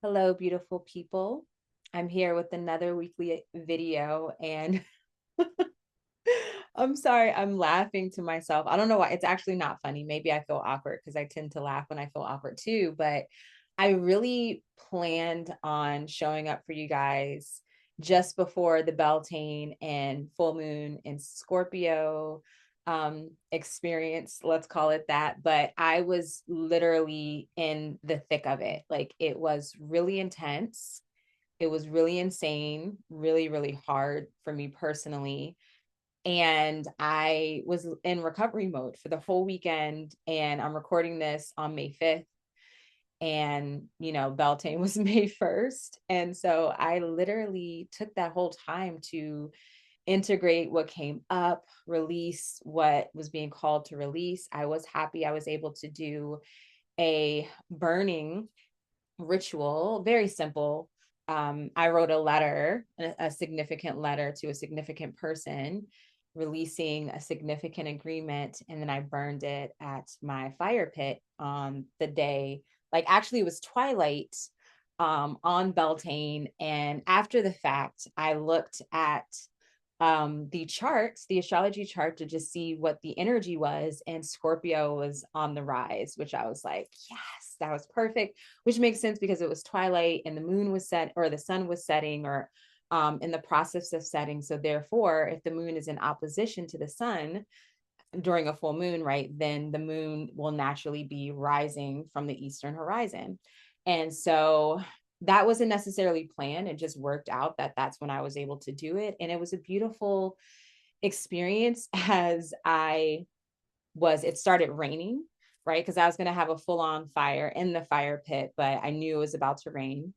Hello, beautiful people. I'm here with another weekly video, and I'm sorry, I'm laughing to myself. I don't know why. It's actually not funny. Maybe I feel awkward because I tend to laugh when I feel awkward too, but I really planned on showing up for you guys just before the Beltane and full moon in Scorpio experience, let's call it that. But I was literally in the thick of it. Like it was really intense. It was really insane, really, really hard for me personally. And I was in recovery mode for the whole weekend. And I'm recording this on May 5th. And, Beltane was May 1st. And so I literally took that whole time to integrate what came up, release what was being called to release. I was happy I was able to do a burning ritual, very simple. I wrote a letter, a significant letter to a significant person, releasing a significant agreement, and then I burned it at my fire pit on the day. Like actually, it was twilight on Beltane, and after the fact, I looked at the charts, the astrology chart, to just see what the energy was, and Scorpio was on the rise, which I was like, yes, that was perfect, which makes sense because it was twilight and the moon was set, or the sun was setting, or in the process of setting. So therefore, if the moon is in opposition to the sun during a full moon, right, then the moon will naturally be rising from the eastern horizon. And so that wasn't necessarily planned. It just worked out that that's when I was able to do it. And it was a beautiful experience as it started raining, right? Because I was going to have a full on fire in the fire pit, but I knew it was about to rain.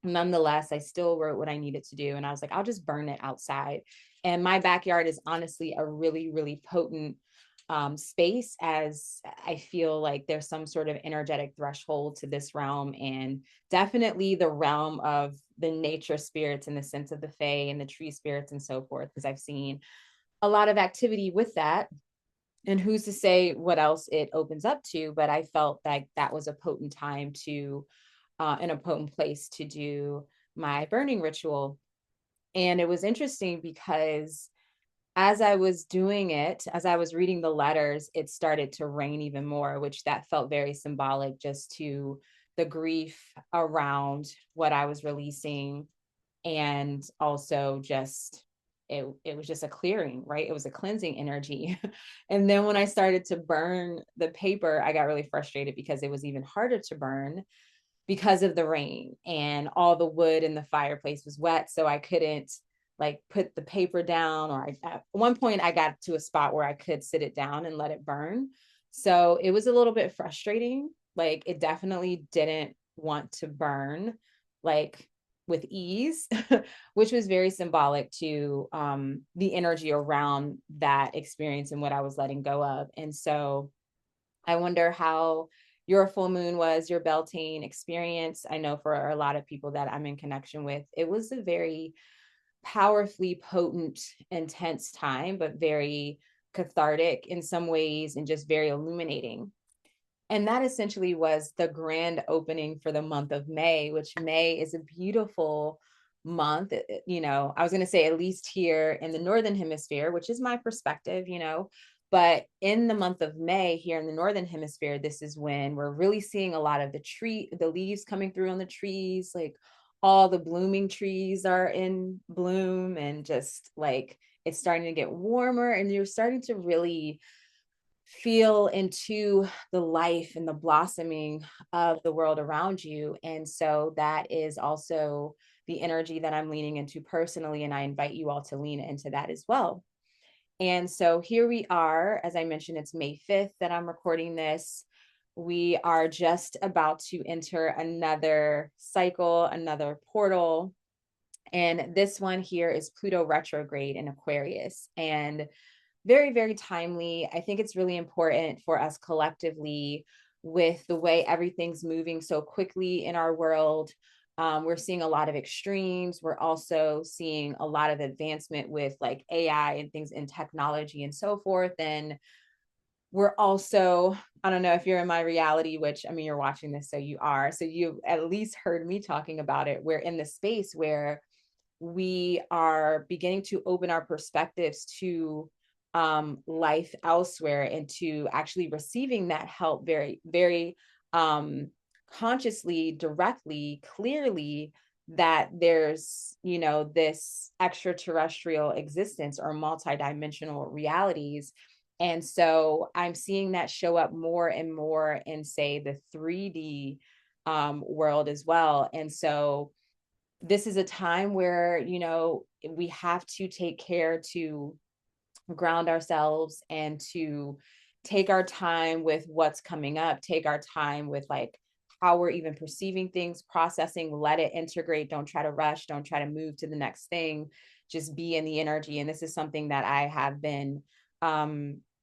Nonetheless, I still wrote what I needed to do. And I was like, I'll just burn it outside. And my backyard is honestly a really, really potent space, as I feel like there's some sort of energetic threshold to this realm, and definitely the realm of the nature spirits in the sense of the fae and the tree spirits and so forth, because I've seen a lot of activity with that. And who's to say what else it opens up to? But I felt like that was a potent time to, in a potent place to do my burning ritual. And it was interesting because as I was doing it, as I was reading the letters, it started to rain even more, which that felt very symbolic just to the grief around what I was releasing. And also just it was just a clearing, right? It was a cleansing energy. And then when I started to burn the paper, I got really frustrated because it was even harder to burn because of the rain, and all the wood in the fireplace was wet, so I couldn't like put the paper down, or at one point I got to a spot where I could sit it down and let it burn. So it was a little bit frustrating. Like it definitely didn't want to burn like with ease, which was very symbolic to the energy around that experience and what I was letting go of. And so I wonder how your full moon was, your Beltane experience. I know for a lot of people that I'm in connection with, it was a very powerfully potent, intense time, but very cathartic in some ways and just very illuminating. And that essentially was the grand opening for the month of May, which May is a beautiful month. I was going to say, at least here in the Northern Hemisphere, which is my perspective, but in the month of May here in the Northern Hemisphere, this is when we're really seeing a lot of the leaves coming through on the trees, like all the blooming trees are in bloom, and just like it's starting to get warmer, and you're starting to really feel into the life and the blossoming of the world around you. And so that is also the energy that I'm leaning into personally. And I invite you all to lean into that as well. And so here we are. As I mentioned, it's May 5th that I'm recording this. We are just about to enter another cycle, another portal. And this one here is Pluto retrograde in Aquarius. And very, very timely. I think it's really important for us collectively, with the way everything's moving so quickly in our world. We're seeing a lot of extremes. We're also seeing a lot of advancement with like AI and things in technology and so forth. And we're also, I don't know if you're in my reality, which I mean, you're watching this, so you are. So you've at least heard me talking about it. We're in the space where we are beginning to open our perspectives to life elsewhere and to actually receiving that help very, very consciously, directly, clearly, that there's, this extraterrestrial existence or multidimensional realities. And so I'm seeing that show up more and more in, say, the 3D world as well. And so this is a time where, we have to take care to ground ourselves and to take our time with what's coming up, take our time with like how we're even perceiving things, processing, let it integrate. Don't try to rush, don't try to move to the next thing. Just be in the energy. And this is something that I have been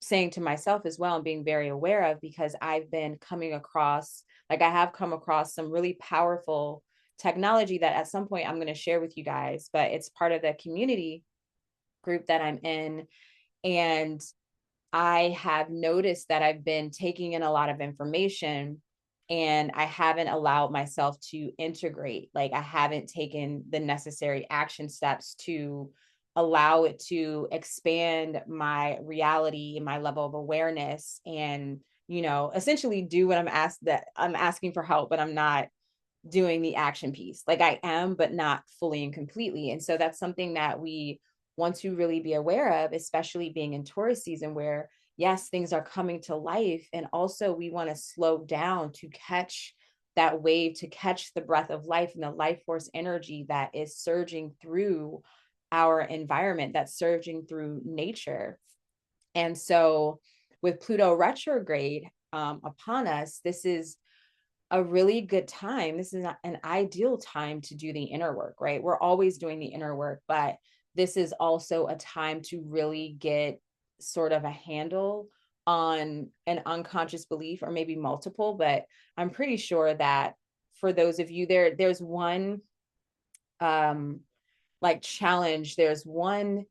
saying to myself as well and being very aware of, because I've been coming across, like I have come across some really powerful technology that at some point I'm going to share with you guys, but it's part of the community group that I'm in. And I have noticed that I've been taking in a lot of information and I haven't allowed myself to integrate. Like I haven't taken the necessary action steps to allow it to expand my reality and my level of awareness and, essentially do what I'm asking for help, but I'm not doing the action piece. Like I am, but not fully and completely. And so that's something that we want to really be aware of, especially being in Taurus season where, yes, things are coming to life. And also we want to slow down to catch that wave, to catch the breath of life and the life force energy that is surging through our environment, that's surging through nature. And so with Pluto retrograde upon us, this is a really good time. This is not an ideal time to do the inner work, right? We're always doing the inner work, but this is also a time to really get sort of a handle on an unconscious belief, or maybe multiple, but I'm pretty sure that for those of you there's one um like challenge, there's one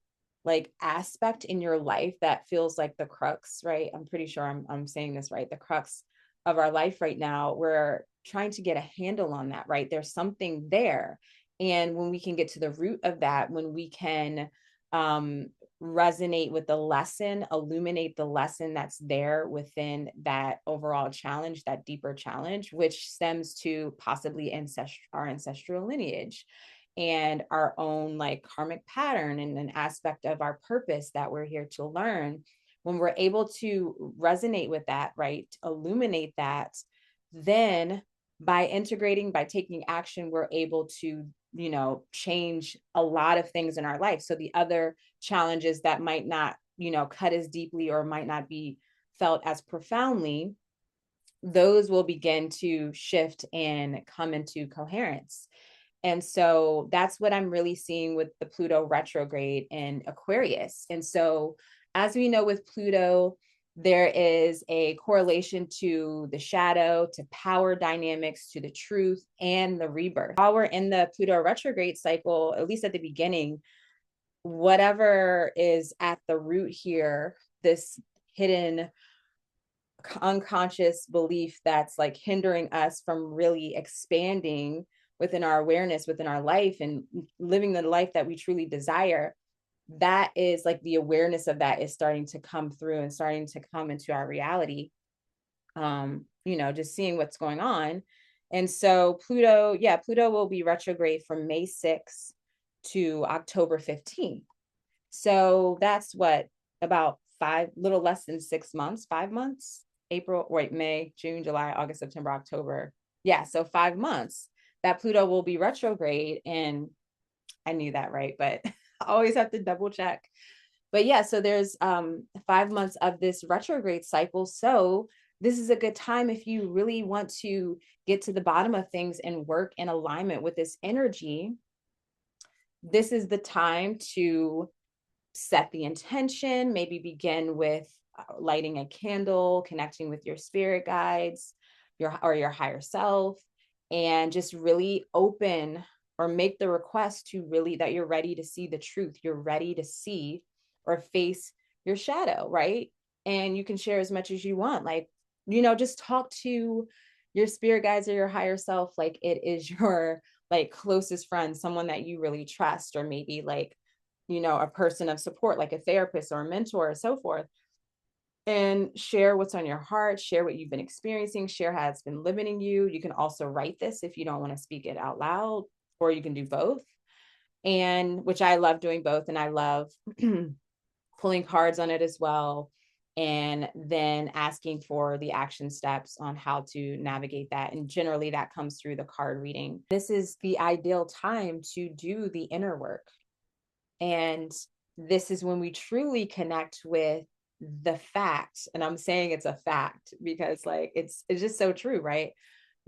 like aspect in your life that feels like the crux, right? I'm pretty sure I'm saying this right. The crux of our life right now, we're trying to get a handle on that, right? There's something there. And when we can get to the root of that, when we can um resonate with the lesson, illuminate the lesson that's there within that overall challenge, that deeper challenge, which stems to possibly our ancestral lineage and our own like karmic pattern and an aspect of our purpose that we're here to learn. When we're able to resonate with that, right, illuminate that, then by integrating, by taking action, we're able to, change a lot of things in our life. So the other challenges that might not, cut as deeply or might not be felt as profoundly, those will begin to shift and come into coherence. And so that's what I'm really seeing with the Pluto retrograde in Aquarius. And so, as we know with Pluto, there is a correlation to the shadow, to power dynamics, to the truth, and the rebirth. While we're in the Pluto retrograde cycle, at least at the beginning, whatever is at the root here, this hidden unconscious belief that's like hindering us from really expanding within our awareness, within our life, and living the life that we truly desire, that is like the awareness of that is starting to come through and starting to come into our reality. Just seeing what's going on. And so Pluto will be retrograde from May 6th to October 15th. So that's what, about little less than 6 months, 5 months, May, June, July, August, September, October. Yeah. So 5 months that Pluto will be retrograde. And I knew that, right? But I always have to double check. But yeah, so there's 5 months of this retrograde cycle. So this is a good time if you really want to get to the bottom of things and work in alignment with this energy. This is the time to set the intention, maybe begin with lighting a candle, connecting with your spirit guides, your higher self, and just really open or make the request to really that you're ready to see the truth. You're ready to see or face your shadow, right? and you can share as much as you want. Like, just talk to your spirit guides or your higher self like it is your like closest friend, someone that you really trust, or maybe like, a person of support, like a therapist or a mentor or so forth, and share what's on your heart, share what you've been experiencing, share how it's been limiting you. You can also write this if you don't want to speak it out loud, or you can do both. And which I love doing both. And I love pulling cards on it as well. And then asking for the action steps on how to navigate that. And generally, that comes through the card reading. This is the ideal time to do the inner work. And this is when we truly connect with the fact. And I'm saying it's a fact because like it's just so true, right?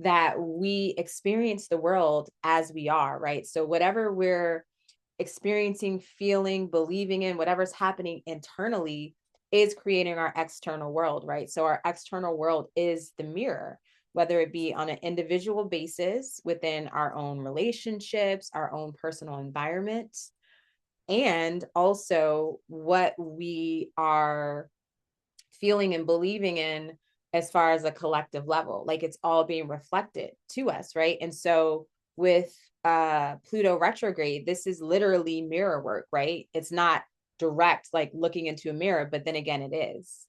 That we experience the world as we are, right? So whatever we're experiencing, feeling, believing in, whatever's happening internally is creating our external world, right? So our external world is the mirror, whether it be on an individual basis within our own relationships, our own personal environment, and also what we are feeling and believing in as far as a collective level. Like it's all being reflected to us, right? And so with Pluto retrograde, this is literally mirror work, right? It's not direct like looking into a mirror, but then again it is.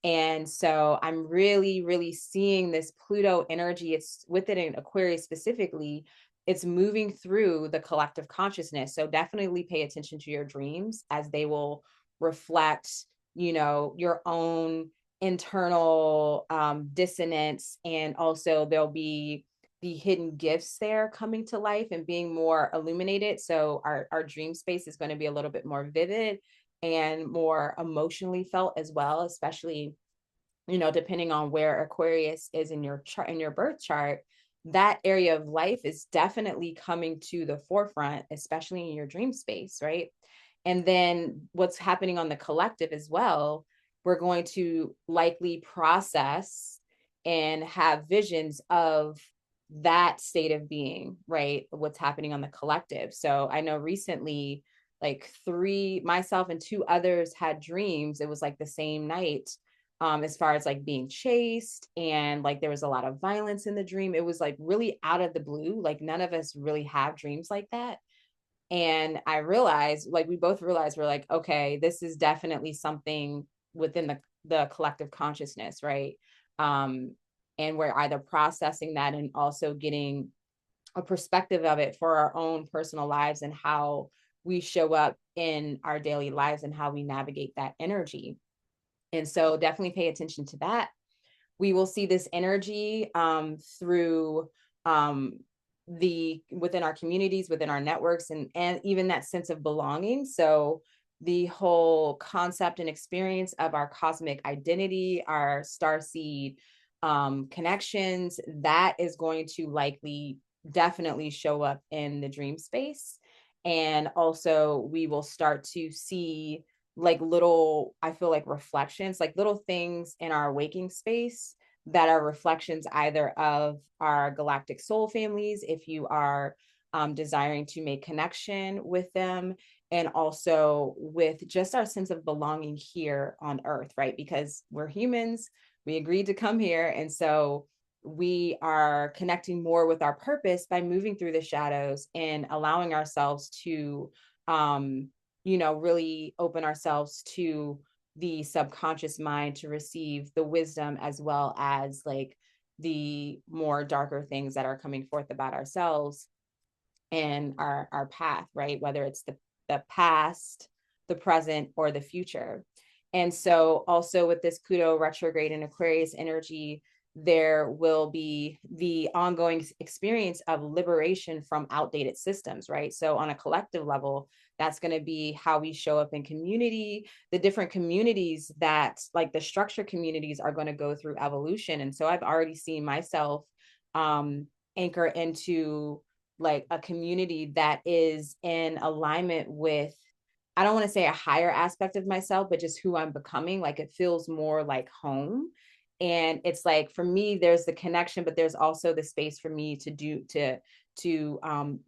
And so I'm really, really seeing this Pluto energy. It's with it in Aquarius specifically. It's moving through the collective consciousness. So definitely pay attention to your dreams as they will reflect, your own internal dissonance. And also there'll be the hidden gifts there coming to life and being more illuminated. So our dream space is going to be a little bit more vivid and more emotionally felt as well, especially, depending on where Aquarius is in your chart, in your birth chart. That area of life is definitely coming to the forefront, especially in your dream space, right? And then what's happening on the collective as well, we're going to likely process and have visions of that state of being, right? What's happening on the collective. So I know recently, like myself and two others had dreams. It was like the same night, as far as like being chased, and like there was a lot of violence in the dream. It was like really out of the blue. Like none of us really have dreams like that. And I realized, like we both realized, we're like, okay, this is definitely something within the collective consciousness, right? Um, and we're either processing that and also getting a perspective of it for our own personal lives and how we show up in our daily lives and how we navigate that energy. And so definitely pay attention to that. We will see this energy through the within our communities, within our networks, and even that sense of belonging. So the whole concept and experience of our cosmic identity, our starseed connections, that is going to likely definitely show up in the dream space. And also we will start to see like little, I feel like reflections, like little things in our waking space that are reflections either of our galactic soul families, if you are desiring to make connection with them, and also with just our sense of belonging here on Earth, right? Because we're humans, we agreed to come here. And so we are connecting more with our purpose by moving through the shadows and allowing ourselves to, really open ourselves to the subconscious mind to receive the wisdom as well as like the more darker things that are coming forth about ourselves and our path, right? Whether it's the past, the present, or the future. And so also with this Pluto retrograde and Aquarius energy, there will be the ongoing experience of liberation from outdated systems, right? So on a collective level, that's going to be how we show up in community. The different communities that like the structure communities are going to go through evolution. And so I've already seen myself anchor into like a community that is in alignment with, I don't want to say a higher aspect of myself, but just who I'm becoming. Like it feels more like home. And it's like, for me, there's the connection, but there's also the space for me to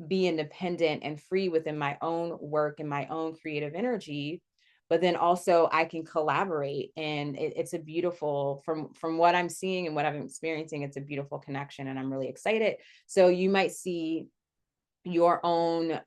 be independent and free within my own work and my own creative energy, but then also I can collaborate, and it's a beautiful, from what I'm seeing and what I'm experiencing, it's a beautiful connection, and I'm really excited. So you might see your own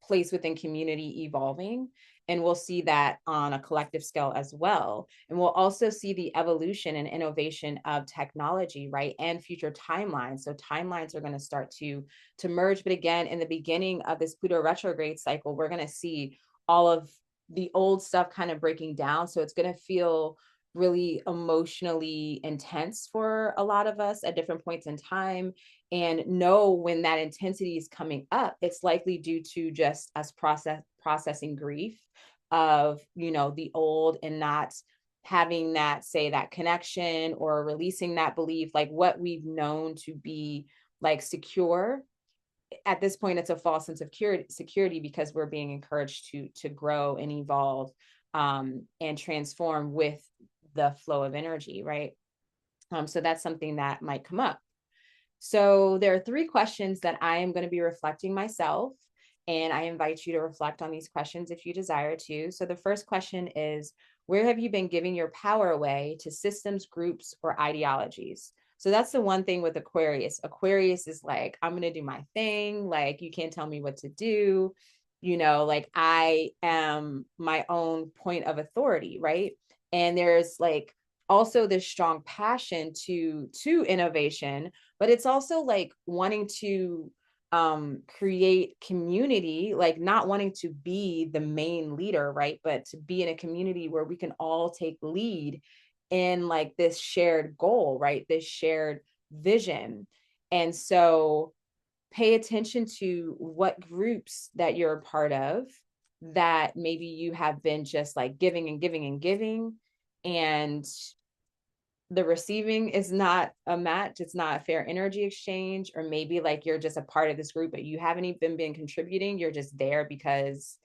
place within community evolving, and we'll see that on a collective scale as well. And we'll also see the evolution and innovation of technology, right, and future timelines. So timelines are going to start to merge, but again, in the beginning of this Pluto retrograde cycle, we're going to see all of the old stuff kind of breaking down. So it's going to feel really emotionally intense for a lot of us at different points in time. And know when that intensity is coming up, it's likely due to just us processing grief of, the old, and not having that, say, that connection, or releasing that belief, like what we've known to be like secure. At this point, it's a false sense of security, because we're being encouraged to grow and evolve, and transform with the flow of energy, right? So that's something that might come up. So there are 3 questions that I am going to be reflecting myself, and I invite you to reflect on these questions if you desire to. So the first question is, where have you been giving your power away to systems, groups, or ideologies? So that's the one thing with Aquarius. Aquarius is like, I'm going to do my thing. Like, you can't tell me what to do. Like, I am my own point of authority, right? And there's like also this strong passion to innovation, but it's also like wanting to create community, like not wanting to be the main leader, right, but to be in a community where we can all take lead in like this shared goal, right, this shared vision. And so pay attention to what groups that you're a part of, that maybe you have been just like giving and giving and giving, and the receiving is not a match, it's not a fair energy exchange. Or maybe like you're just a part of this group, but you haven't even been contributing, you're just there because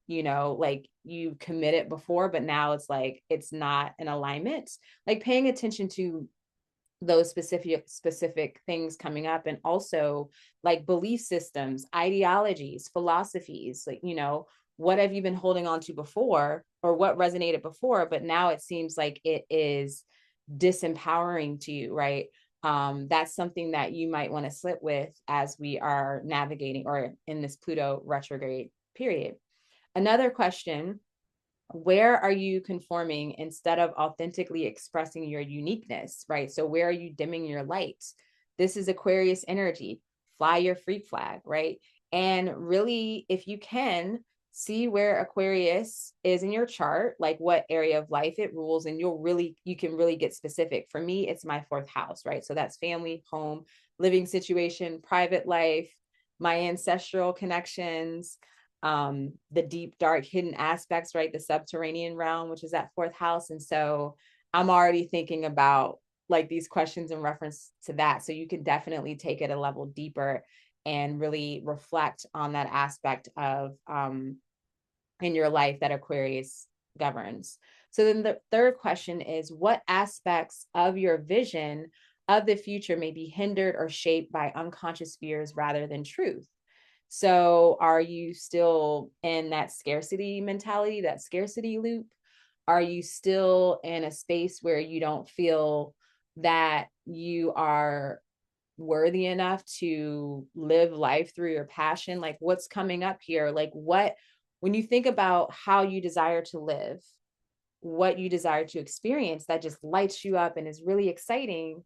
like you committed before, but now it's like it's not an alignment. Like paying attention to those specific things coming up, and also like belief systems, ideologies, philosophies, like what have you been holding on to before, or what resonated before, but now it seems like it is disempowering to you, right? That's something that you might want to sit with as we are navigating, or in this Pluto retrograde period. Another question: where are you conforming instead of authentically expressing your uniqueness, right? So where are you dimming your light? This is Aquarius energy. Fly your freak flag, right? And really, if you can, see where Aquarius is in your chart, like what area of life it rules, and you can really get specific. For me, it's my 4th house, right? So that's family, home, living situation, private life, my ancestral connections, the deep, dark, hidden aspects, right? The subterranean realm, which is that 4th house. And so I'm already thinking about like these questions in reference to that. So you can definitely take it a level deeper and really reflect on that aspect of in your life that Aquarius governs. So then the third question is, what aspects of your vision of the future may be hindered or shaped by unconscious fears rather than truth? So are you still in that scarcity mentality, that scarcity loop? Are you still in a space where you don't feel that you are worthy enough to live life through your passion? Like, what's coming up here? Like, when you think about how you desire to live, what you desire to experience, that just lights you up and is really exciting.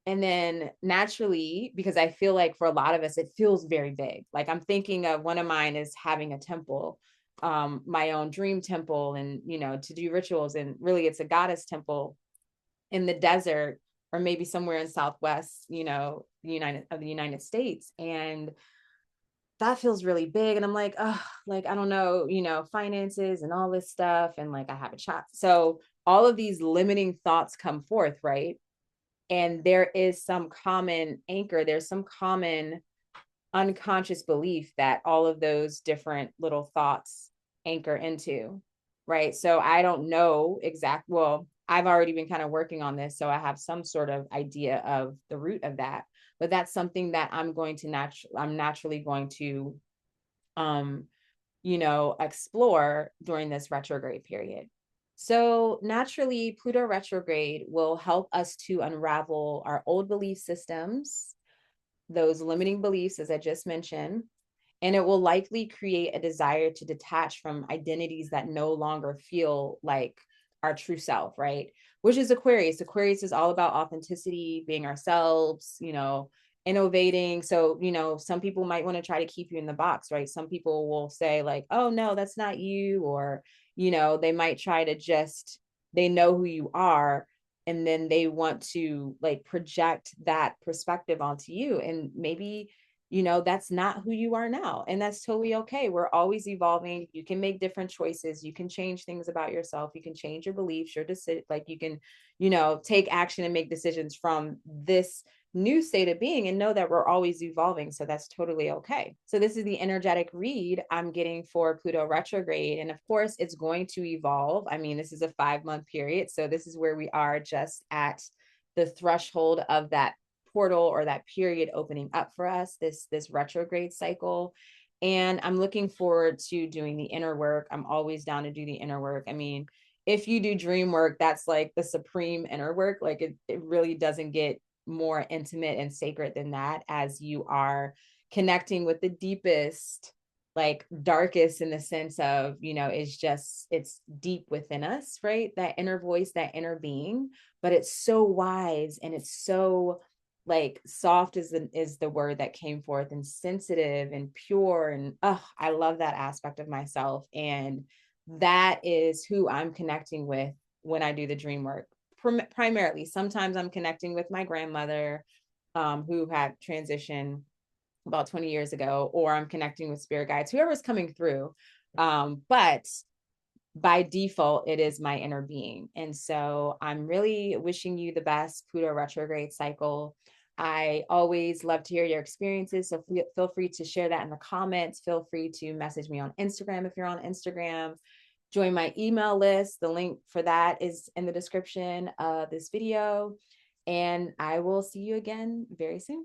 And then naturally, because I feel like for a lot of us, it feels very big. Like I'm thinking of one of mine is having a temple, my own dream temple, and, to do rituals. And really it's a goddess temple in the desert, or maybe somewhere in Southwest, the United States. And that feels really big. And I'm like, oh, like, I don't know, finances and all this stuff. And like, I have a child. So all of these limiting thoughts come forth, right? And there is some common anchor, there's some common unconscious belief that all of those different little thoughts anchor into, right? So I don't know well, I've already been kind of working on this, so I have some sort of idea of the root of that. But that's something that I'm naturally going to um explore during this retrograde period. So naturally, Pluto retrograde will help us to unravel our old belief systems, those limiting beliefs, as I just mentioned, and it will likely create a desire to detach from identities that no longer feel like our true self, right? Which is Aquarius. Aquarius is all about authenticity, being ourselves, innovating. So, some people might want to try to keep you in the box, right? Some people will say, like, oh, no, that's not you. Or, they might try to they know who you are. And then they want to like project that perspective onto you. And maybe that's not who you are now. And that's totally okay. We're always evolving. You can make different choices. You can change things about yourself. You can change your beliefs, your decision. Like you can, take action and make decisions from this new state of being and know that we're always evolving. So that's totally okay. So this is the energetic read I'm getting for Pluto retrograde. And of course, it's going to evolve. I mean, this is a 5-month period. So this is where we are just at the threshold of that portal or that period opening up for us, this retrograde cycle. And I'm looking forward to doing the inner work. I'm always down to do the inner work. I mean, if you do dream work, that's like the supreme inner work. Like it really doesn't get more intimate and sacred than that, as you are connecting with the deepest, like darkest, in the sense of, it's deep within us, right? That inner voice, that inner being, but it's so wise and it's so like soft is the word that came forth, and sensitive and pure. And I love that aspect of myself. And that is who I'm connecting with when I do the dream work. Primarily, sometimes I'm connecting with my grandmother, who had transitioned about 20 years ago, or I'm connecting with spirit guides, whoever's coming through. But by default, it is my inner being. And so I'm really wishing you the best Pluto retrograde cycle. I always love to hear your experiences. So feel free to share that in the comments. Feel free to message me on Instagram if you're on Instagram. Join my email list. The link for that is in the description of this video. And I will see you again very soon.